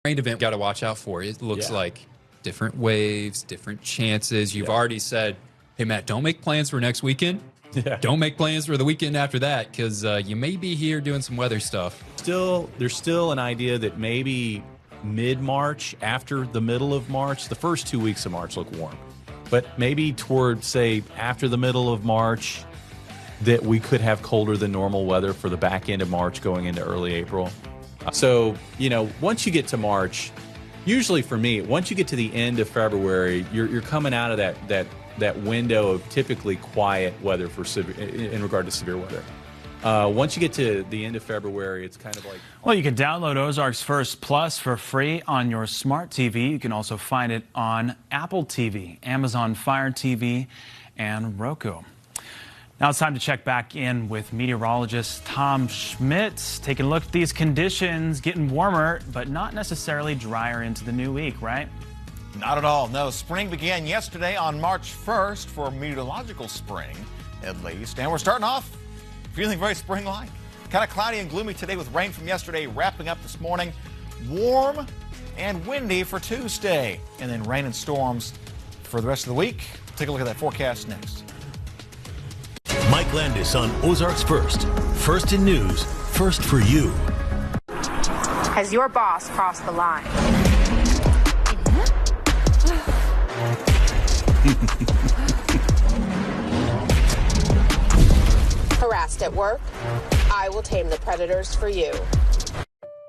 rain event got to watch out for. It looks like different waves, different chances. You've already said, hey, Matt, don't make plans for next weekend. Don't make plans for the weekend after that, because you may be here doing some weather stuff. There's still an idea that maybe mid-March, after the middle of March, the first 2 weeks of March look warm. But maybe toward, say, after the middle of March, that we could have colder than normal weather for the back end of March going into early April. So, once you get to March, usually for me, once you get to the end of February, you're coming out of that window of typically quiet weather for in regard to severe weather. Once you get to the end of February, it's kind of like... Well, you can download Ozarks First Plus for free on your smart TV. You can also find it on Apple TV, Amazon Fire TV, and Roku. Now it's time to check back in with meteorologist Tom Schmitz, taking a look at these conditions, getting warmer, but not necessarily drier into the new week, right? Not at all. No, spring began yesterday on March 1st for meteorological spring, at least. And we're starting off feeling very spring-like. Kind of cloudy and gloomy today with rain from yesterday wrapping up this morning. Warm and windy for Tuesday. And then rain and storms for the rest of the week. Take a look at that forecast next. Mike Landis on Ozarks First. First in news, first for you. Has your boss crossed the line? Harassed at work? I will tame the predators for you.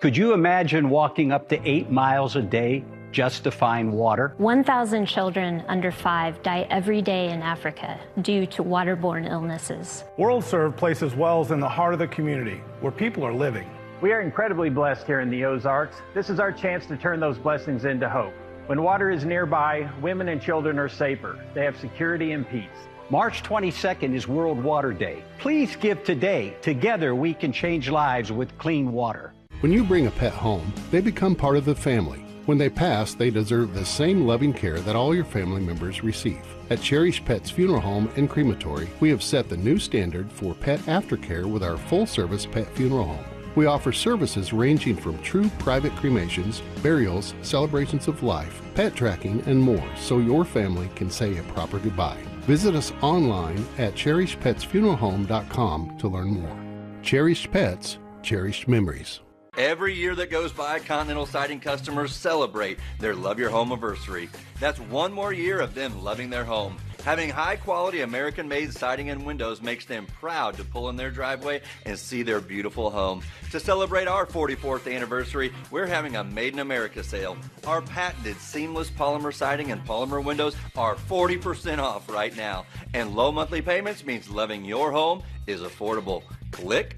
Could you imagine walking up to 8 miles a day just to find water? 1,000 children under 5 die every day in Africa due to waterborne illnesses. WorldServe places wells in the heart of the community where people are living. We are incredibly blessed here in the Ozarks. This is our chance to turn those blessings into hope. When water is nearby, women and children are safer. They have security and peace. March 22nd is World Water Day. Please give today. Together we can change lives with clean water. When you bring a pet home, they become part of the family. When they pass, they deserve the same loving care that all your family members receive. At Cherish Pets Funeral Home and Crematory, we have set the new standard for pet aftercare with our full-service pet funeral home. We offer services ranging from true private cremations, burials, celebrations of life, pet tracking, and more, so your family can say a proper goodbye. Visit us online at cherishpetsfuneralhome.com to learn more. Cherished Pets, cherished memories. Every year that goes by, Continental Siding customers celebrate their Love Your Home anniversary. That's one more year of them loving their home. Having high-quality American-made siding and windows makes them proud to pull in their driveway and see their beautiful home. To celebrate our 44th anniversary, we're having a Made in America sale. Our patented seamless polymer siding and polymer windows are 40% off right now. And low monthly payments means loving your home is affordable. Click.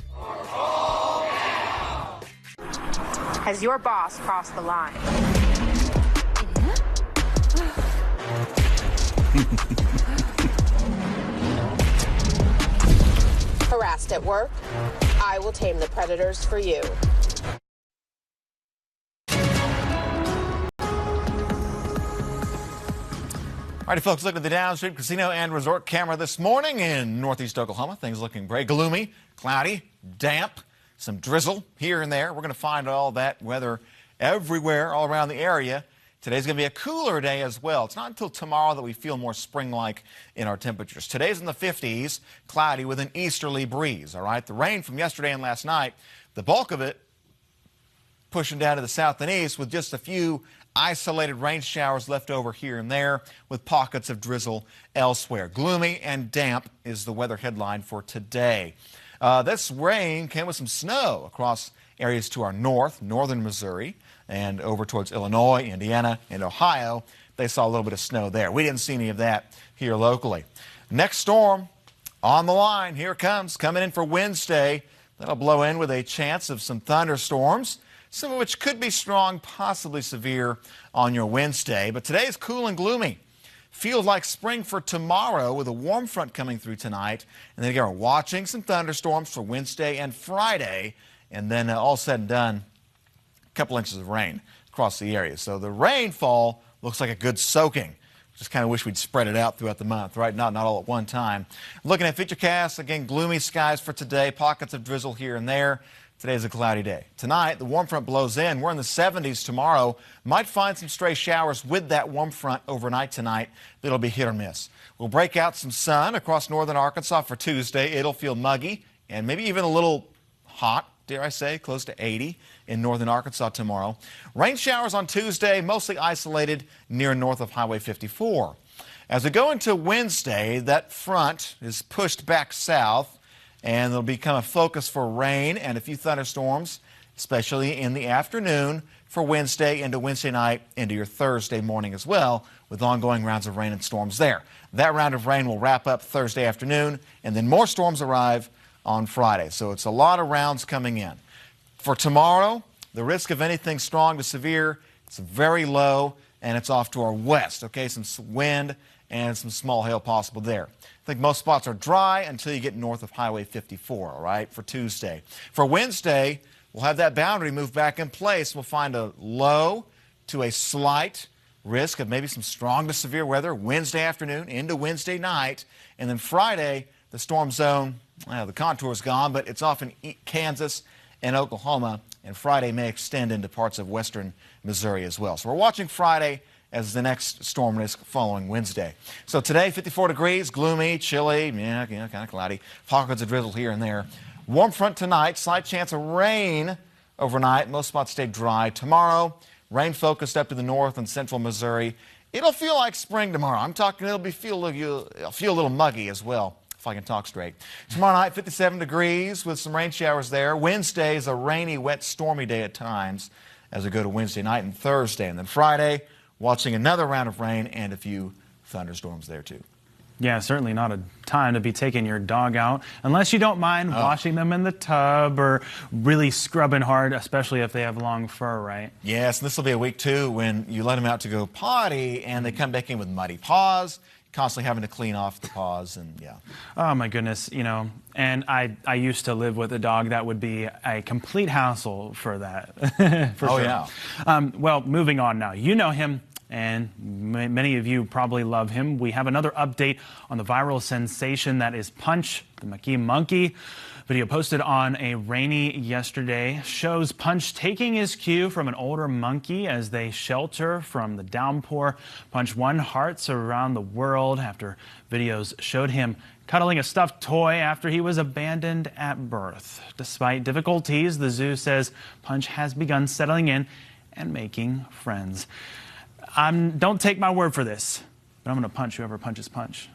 Has your boss crossed the line? Harassed at work? I will tame the predators for you. All right, folks, look at the downstream casino and resort camera this morning in northeast Oklahoma. Things looking very gloomy, cloudy, damp, some drizzle here and there. We're going to find all that weather everywhere, all around the area. Today's going to be a cooler day as well. It's not until tomorrow that we feel more spring-like in our temperatures. Today's in the 50s, cloudy with an easterly breeze, all right? The rain from yesterday and last night, the bulk of it pushing down to the south and east with just a few isolated rain showers left over here and there with pockets of drizzle elsewhere. Gloomy and damp is the weather headline for today. This rain came with some snow across areas to our north, northern Missouri, and over towards Illinois, Indiana, and Ohio. They saw a little bit of snow there. We didn't see any of that here locally. Next storm on the line. Here it comes, coming in for Wednesday. That'll blow in with a chance of some thunderstorms, some of which could be strong, possibly severe on your Wednesday. But today is cool and gloomy. Feels like spring for tomorrow with a warm front coming through tonight. And then again, we're watching some thunderstorms for Wednesday and Friday. And then all said and done, a couple inches of rain across the area. So the rainfall looks like a good soaking. Just kind of wish we'd spread it out throughout the month, right? Not all at one time. Looking at Futurecast, again, gloomy skies for today. Pockets of drizzle here and there. Today's a cloudy day. Tonight, the warm front blows in. We're in the 70s tomorrow. Might find some stray showers with that warm front overnight tonight. It'll be hit or miss. We'll break out some sun across northern Arkansas for Tuesday. It'll feel muggy and maybe even a little hot, dare I say, close to 80 in northern Arkansas tomorrow. Rain showers on Tuesday, mostly isolated near north of Highway 54. As we go into Wednesday, that front is pushed back south, and it'll become a focus for rain and a few thunderstorms, especially in the afternoon for Wednesday into Wednesday night into your Thursday morning as well, with ongoing rounds of rain and storms there. That round of rain will wrap up Thursday afternoon, and then more storms arrive on Friday. So it's a lot of rounds coming in. For tomorrow, the risk of anything strong to severe, it's very low, and it's off to our west. Okay, some wind and some small hail possible there. I think most spots are dry until you get north of Highway 54, all right, for Tuesday. For Wednesday, we'll have that boundary move back in place. We'll find a low to a slight risk of maybe some strong to severe weather Wednesday afternoon into Wednesday night. And then Friday, the storm zone, well, the contour's gone, but it's off in Kansas and Oklahoma. And Friday may extend into parts of western Missouri as well. So we're watching Friday as the next storm risk following Wednesday. So today, 54 degrees, gloomy, chilly, kind of cloudy. Pockets of drizzle here and there. Warm front tonight, slight chance of rain overnight. Most spots stay dry. Tomorrow, rain focused up to the north and central Missouri. It'll feel like spring tomorrow. I'm talking it'll feel a little muggy as well, if I can talk straight. Tomorrow night, 57 degrees with some rain showers there. Wednesday is a rainy, wet, stormy day at times as we go to Wednesday night and Thursday. And then Friday, watching another round of rain and a few thunderstorms there, too. Yeah, certainly not a time to be taking your dog out, unless you don't mind washing them in the tub or really scrubbing hard, especially if they have long fur, right? Yes, and this will be a week, too, when you let them out to go potty and they come back in with muddy paws, constantly having to clean off the paws, and yeah. Oh, my goodness, and I used to live with a dog that would be a complete hassle for that. For sure. Yeah. Well, moving on now. You know him, and many of you probably love him. We have another update on the viral sensation that is Punch, the McKee monkey. Video posted on a rainy yesterday shows Punch taking his cue from an older monkey as they shelter from the downpour. Punch won hearts around the world after videos showed him cuddling a stuffed toy after he was abandoned at birth. Despite difficulties, the zoo says Punch has begun settling in and making friends. Don't take my word for this, but I'm going to punch whoever punches Punch.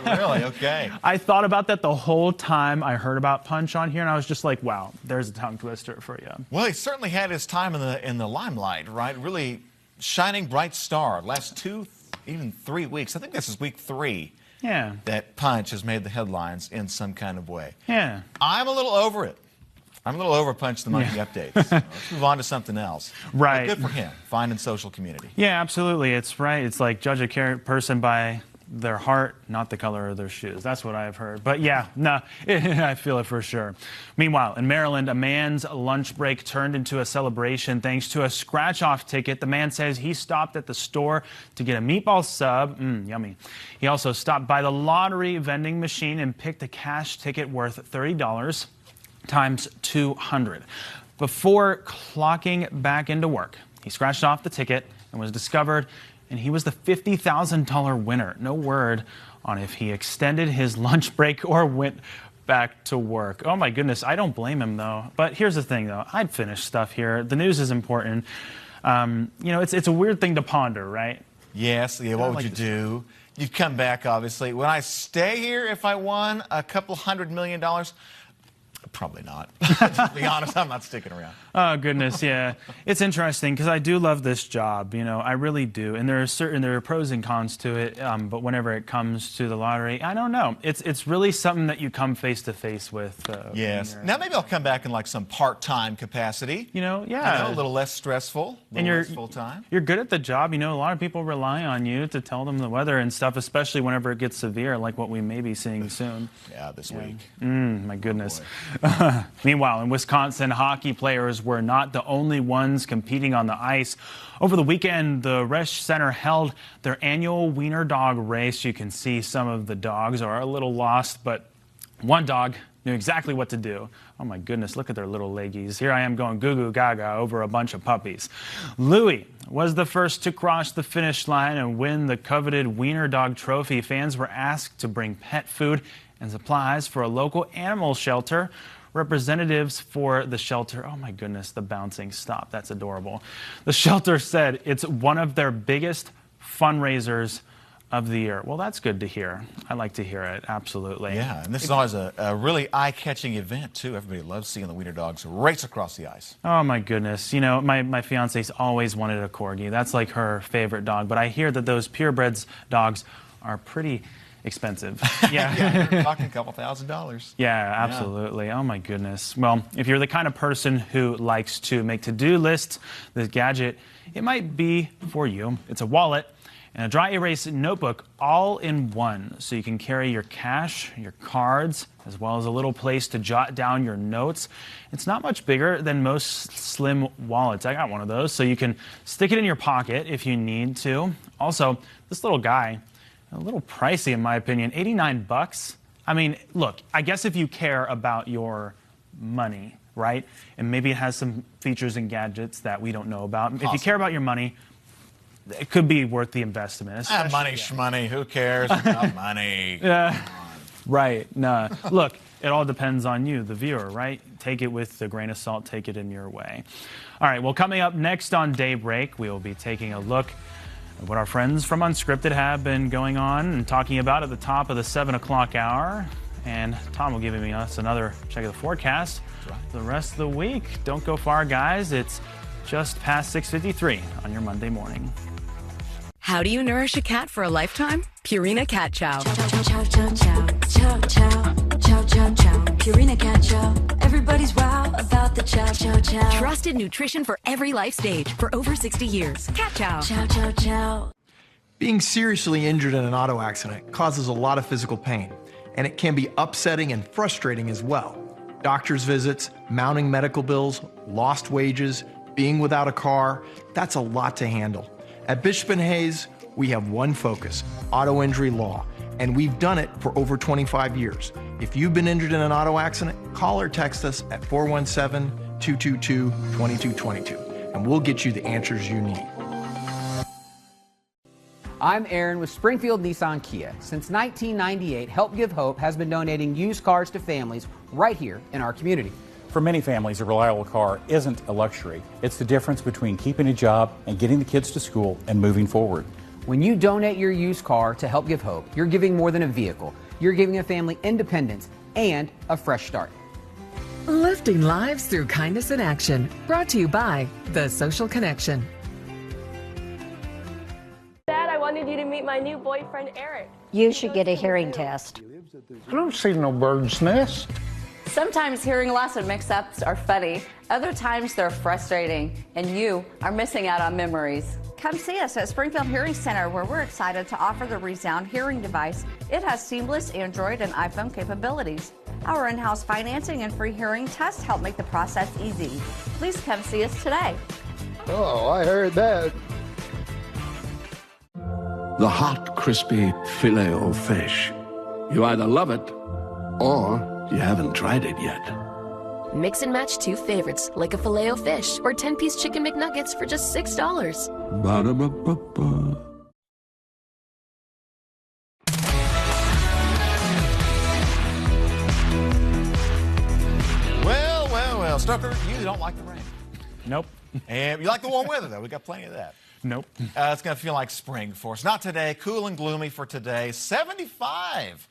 Really? Okay. I thought about that the whole time I heard about Punch on here, and I was just like, wow, there's a tongue twister for you. Well, he certainly had his time in the limelight, right? Really shining bright star. Last 2, even 3 weeks. I think this is week 3. Yeah. That Punch has made the headlines in some kind of way. Yeah. I'm a little over it. I'm a little over Punch the Monkey updates. Let's move on to something else. Right. But good for him, finding social community. Yeah, absolutely. It's right. It's like judge a person by their heart, not the color of their shoes. That's what I've heard. But yeah, no, I feel it for sure. Meanwhile, in Maryland, a man's lunch break turned into a celebration thanks to a scratch-off ticket. The man says he stopped at the store to get a meatball sub. Yummy. He also stopped by the lottery vending machine and picked a cash ticket worth $30 times 200. Before clocking back into work, he scratched off the ticket and was discovered, and he was the $50,000 winner. No word on if he extended his lunch break or went back to work. Oh my goodness, I don't blame him though. But here's the thing though, I'd finish stuff here. The news is important. It's a weird thing to ponder, right? Yes, yeah, what would you do? You'd come back, obviously. Would I stay here if I won a couple $100 million? Probably not. To be honest, I'm not sticking around. Oh, goodness, yeah. It's interesting because I do love this job, I really do. And there are pros and cons to it, but whenever it comes to the lottery, I don't know. It's really something that you come face to face with. Yes. Now maybe I'll come back in like some part-time capacity. Yeah. A little less stressful, less full-time. You're good at the job. A lot of people rely on you to tell them the weather and stuff, especially whenever it gets severe, like what we may be seeing soon. Yeah, this week. My goodness. Meanwhile, in Wisconsin, hockey players were not the only ones competing on the ice. Over the weekend, the Resch Center held their annual wiener dog race. You can see some of the dogs are a little lost, but one dog knew exactly what to do. Oh my goodness, look at their little leggies. Here I am going goo goo gaga over a bunch of puppies. Louis was the first to cross the finish line and win the coveted Wiener Dog Trophy. Fans were asked to bring pet food and supplies for a local animal shelter. Representatives for the shelter, oh my goodness, the bouncing, stop, that's adorable. The shelter said it's one of their biggest fundraisers of the year. Well, that's good to hear. I like to hear it, absolutely. Yeah, and this is always a really eye-catching event, too. Everybody loves seeing the wiener dogs race across the ice. Oh, my goodness. You know, my fiance's always wanted a Corgi. That's like her favorite dog. But I hear that those purebreds dogs are pretty expensive. Yeah, yeah, you're talking a couple $1,000s. Yeah, absolutely. Yeah. Oh, my goodness. Well, if you're the kind of person who likes to make to-do lists, this gadget, it might be for you. It's a wallet and a dry erase notebook all in one, so you can carry your cash, your cards, as well as a little place to jot down your notes. It's not much bigger than most slim wallets. I got one of those, so you can stick it in your pocket if you need to. Also, this little guy, a little pricey in my opinion, 89 bucks. I mean, look, I guess if you care about your money, right? And maybe it has some features and gadgets that we don't know about. Awesome. If you care about your money, it could be worth the investment. Money shmoney, who cares about money? Right, no. Look, it all depends on you, the viewer, right? Take it with a grain of salt, take it in your way. All right, well, coming up next on Daybreak, we will be taking a look at what our friends from Unscripted have been going on and talking about at the top of the 7 o'clock hour. And Tom will be giving us another check of the forecast for the rest of the week. Don't go far, guys. It's just past 6:53 on your Monday morning. How do you nourish a cat for a lifetime? Purina Cat Chow. Purina Cat Chow. Everybody's wow about the chow chow chow. Trusted nutrition for every life stage for over 60 years. Cat Chow. Chow chow chow. Being seriously injured in an auto accident causes a lot of physical pain, and it can be upsetting and frustrating as well. Doctor's visits, mounting medical bills, lost wages, being without a car, that's a lot to handle. At Bishop & Hayes, we have one focus, auto injury law, and we've done it for over 25 years. If you've been injured in an auto accident, call or text us at 417-222-2222, and we'll get you the answers you need. I'm Aaron with Springfield Nissan Kia. Since 1998, Help Give Hope has been donating used cars to families right here in our community. For many families, a reliable car isn't a luxury. It's the difference between keeping a job and getting the kids to school and moving forward. When you donate your used car to Help Give Hope, you're giving more than a vehicle. You're giving a family independence and a fresh start. Lifting lives through kindness in action. Brought to you by The Social Connection. Dad, I wanted you to meet my new boyfriend, Eric. You should get a hearing test. I don't see no bird's nest. Sometimes hearing loss and mix-ups are funny. Other times they're frustrating, and you are missing out on memories. Come see us at Springfield Hearing Center, where we're excited to offer the Resound hearing device. It has seamless Android and iPhone capabilities. Our in-house financing and free hearing tests help make the process easy. Please come see us today. Oh, I heard that. The hot, crispy filet of fish. You either love it or you haven't tried it yet. Mix and match two favorites, like a Filet-O-Fish or 10-piece Chicken McNuggets for just $6. Ba-da-ba-ba-ba. Well, Stoker, you don't like the rain. Nope. And you like the warm weather, though. We got plenty of that. Nope. It's going to feel like spring for us. Not today. Cool and gloomy for today. 75.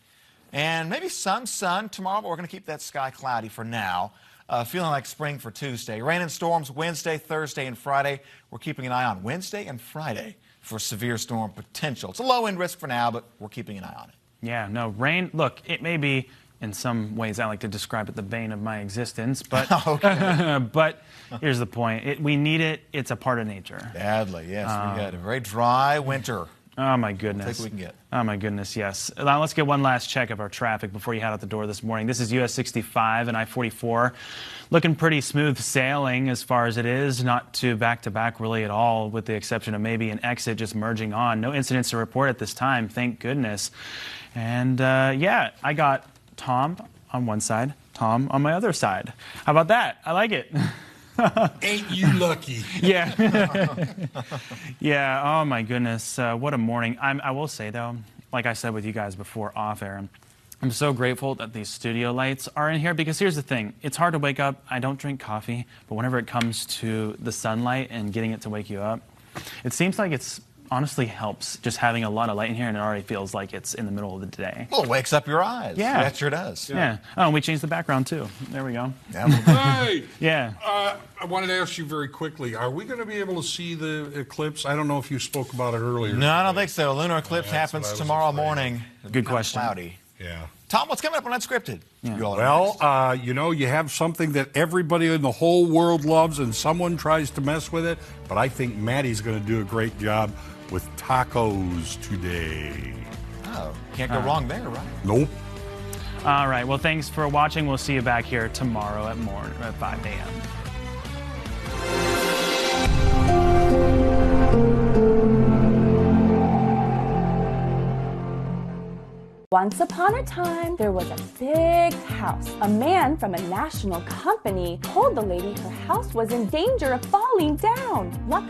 And maybe sun tomorrow, but we're going to keep that sky cloudy for now. Feeling like spring for Tuesday. Rain and storms Wednesday, Thursday, and Friday. We're keeping an eye on Wednesday and Friday for severe storm potential. It's a low-end risk for now, but we're keeping an eye on it. Yeah, no, rain, look, it may be, in some ways, I like to describe it the bane of my existence, but, but here's the point. We need it. It's a part of nature. Badly, yes. We got a very dry winter. Oh, my goodness. I think we can get. Oh, my goodness, yes. Now, let's get one last check of our traffic before you head out the door this morning. This is US 65 and I-44. Looking pretty smooth sailing as far as it is. Not too back-to-back really at all, with the exception of maybe an exit just merging on. No incidents to report at this time, thank goodness. And, yeah, I got Tom on one side, Tom on my other side. How about that? I like it. Ain't you lucky? Yeah. Yeah, oh my goodness. What a morning. I will say, though, like I said with you guys before off air, I'm so grateful that these studio lights are in here because here's the thing. It's hard to wake up. I don't drink coffee, but whenever it comes to the sunlight and getting it to wake you up, it seems like it's honestly helps just having a lot of light in here, and it already feels like it's in the middle of the day. Well, it wakes up your eyes. Yeah. That sure does. Yeah. Oh, and we changed the background, too. There we go. Yeah. Hey! Yeah. I wanted to ask you very quickly, are we going to be able to see the eclipse? I don't know if you spoke about it earlier. No, I don't think so. Lunar eclipse happens tomorrow morning. Good question. Cloudy. Yeah. Tom, what's coming up on Unscripted? Yeah. Well, you have something that everybody in the whole world loves, and someone tries to mess with it, but I think Maddie's going to do a great job with tacos today. Oh, can't go wrong there, right? Nope. All right. Well, thanks for watching. We'll see you back here tomorrow at 5 a.m. Once upon a time, there was a big house. A man from a national company told the lady her house was in danger of falling down. Luckily,